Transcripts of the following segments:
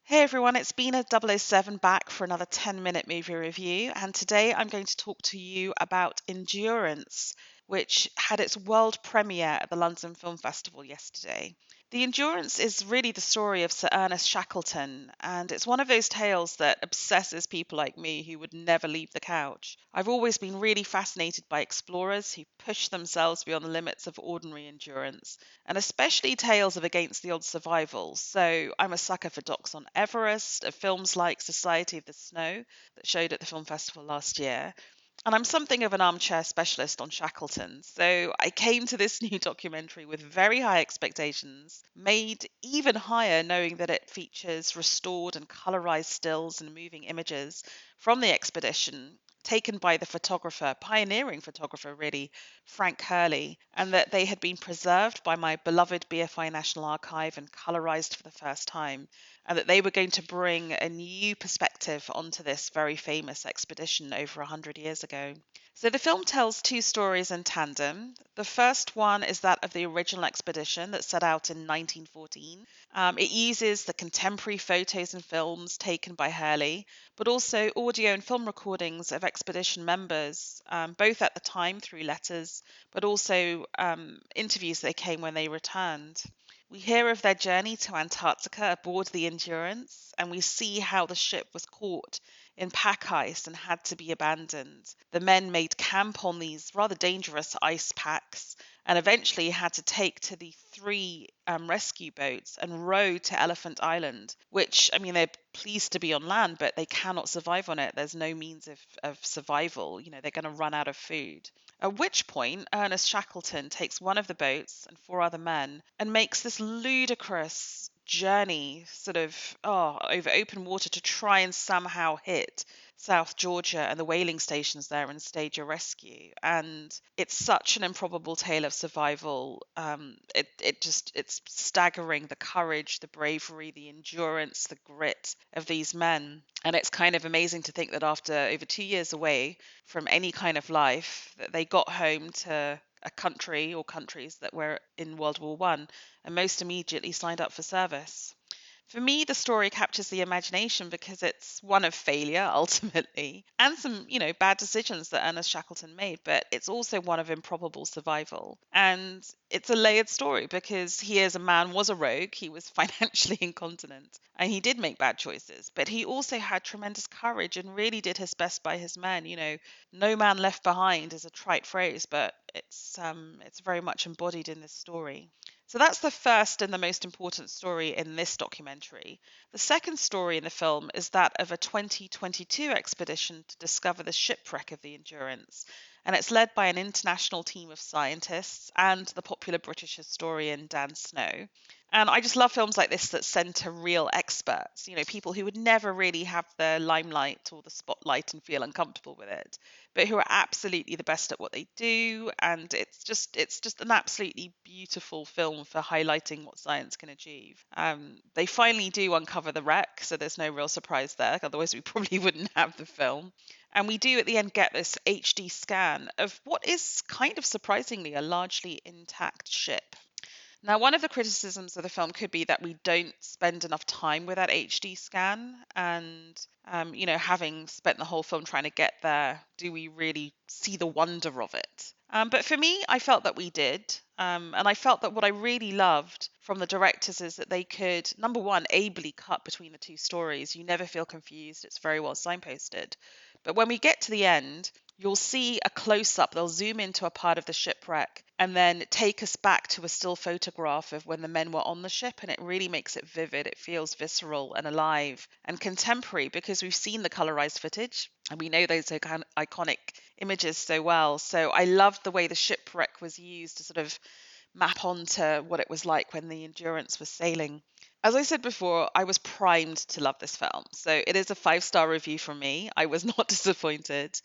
Hey everyone, it's Bina 007 back for another 10-minute movie review, and today I'm going to talk to you about Endurance, which had its world premiere at the London Film Festival yesterday. The Endurance is really the story of Sir Ernest Shackleton, and it's one of those tales that obsesses people like me who would never leave the couch. I've always been really fascinated by explorers who push themselves beyond the limits of ordinary endurance, and especially tales of against the odds survival. So I'm a sucker for docs on Everest, of films like Society of the Snow that showed at the film festival last year. And I'm something of an armchair specialist on Shackleton, so I came to this new documentary with very high expectations, made even higher knowing that it features restored and colorized stills and moving images from the expedition taken by the photographer, pioneering photographer really, Frank Hurley, and that they had been preserved by my beloved BFI National Archive and colorized for the first time, and that they were going to bring a new perspective onto this very famous expedition over 100 years ago. So the film tells two stories in tandem. The first one is that of the original expedition that set out in 1914. It uses the contemporary photos and films taken by Hurley, but also audio and film recordings of expedition members, both at the time through letters, but also interviews they came when they returned. We hear of their journey to Antarctica aboard the Endurance, and we see how the ship was caught in pack ice and had to be abandoned. The men made camp on these rather dangerous ice packs and eventually had to take to the three rescue boats and row to Elephant Island, which, I mean, they're pleased to be on land, but they cannot survive on it. There's no means of survival. You know, they're going to run out of food. At which point, Ernest Shackleton takes one of the boats and four other men and makes this ludicrous journey over open water to try and somehow hit South Georgia and the whaling stations there and stage a rescue. And it's such an improbable tale of survival. It's staggering, the courage, the bravery, the endurance, the grit of these men. And it's kind of amazing to think that after over 2 years away from any kind of life, that they got home to a country or countries that were in World War One and most immediately signed up for service. For me, the story captures the imagination because it's one of failure, ultimately, and some, bad decisions that Ernest Shackleton made, but it's also one of improbable survival. And it's a layered story because he, as a man, was a rogue, he was financially incontinent, and he did make bad choices, but he also had tremendous courage and really did his best by his men. No man left behind is a trite phrase, but it's very much embodied in this story. So that's the first and the most important story in this documentary. The second story in the film is that of a 2022 expedition to discover the shipwreck of the Endurance, and it's led by an international team of scientists and the popular British historian Dan Snow. And I just love films like this that centre real experts, people who would never really have the limelight or the spotlight and feel uncomfortable with it, but who are absolutely the best at what they do. And it's just an absolutely beautiful film for highlighting what science can achieve. They finally do uncover the wreck, so there's no real surprise there. Otherwise, we probably wouldn't have the film. And we do at the end get this HD scan of what is kind of surprisingly a largely intact ship. Now, one of the criticisms of the film could be that we don't spend enough time with that HD scan. And, having spent the whole film trying to get there, do we really see the wonder of it? But for me, I felt that we did. And I felt that what I really loved from the directors is that they could, number one, ably cut between the two stories. You never feel confused. It's very well signposted. But when we get to the end, you'll see a close up. They'll zoom into a part of the shipwreck and then take us back to a still photograph of when the men were on the ship. And it really makes it vivid. It feels visceral and alive and contemporary because we've seen the colorized footage and we know those iconic images so well. So I loved the way the shipwreck was used to sort of map onto what it was like when the Endurance was sailing. As I said before, I was primed to love this film. So it is a 5-star review from me. I was not disappointed.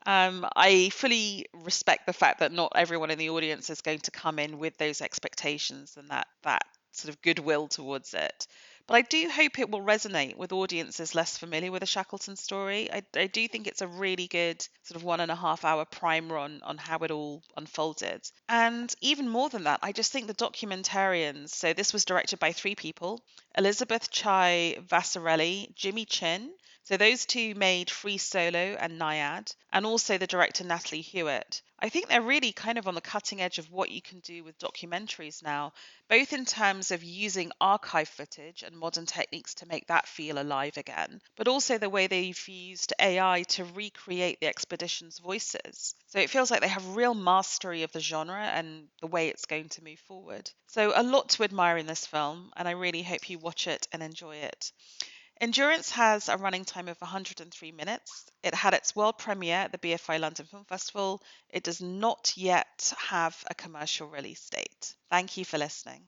I fully respect the fact that not everyone in the audience is going to come in with those expectations and that sort of goodwill towards it. But I do hope it will resonate with audiences less familiar with the Shackleton story. I do think it's a really good sort of 1.5 hour primer on how it all unfolded. And even more than that, I just think the documentarians, so this was directed by three people: Elizabeth Chai Vasarely, Jimmy Chin. So those two made Free Solo and Nyad, and also the director Natalie Hewitt. I think they're really kind of on the cutting edge of what you can do with documentaries now, both in terms of using archive footage and modern techniques to make that feel alive again, but also the way they've used AI to recreate the expedition's voices. So it feels like they have real mastery of the genre and the way it's going to move forward. So a lot to admire in this film, and I really hope you watch it and enjoy it. Endurance has a running time of 103 minutes. It had its world premiere at the BFI London Film Festival. It does not yet have a commercial release date. Thank you for listening.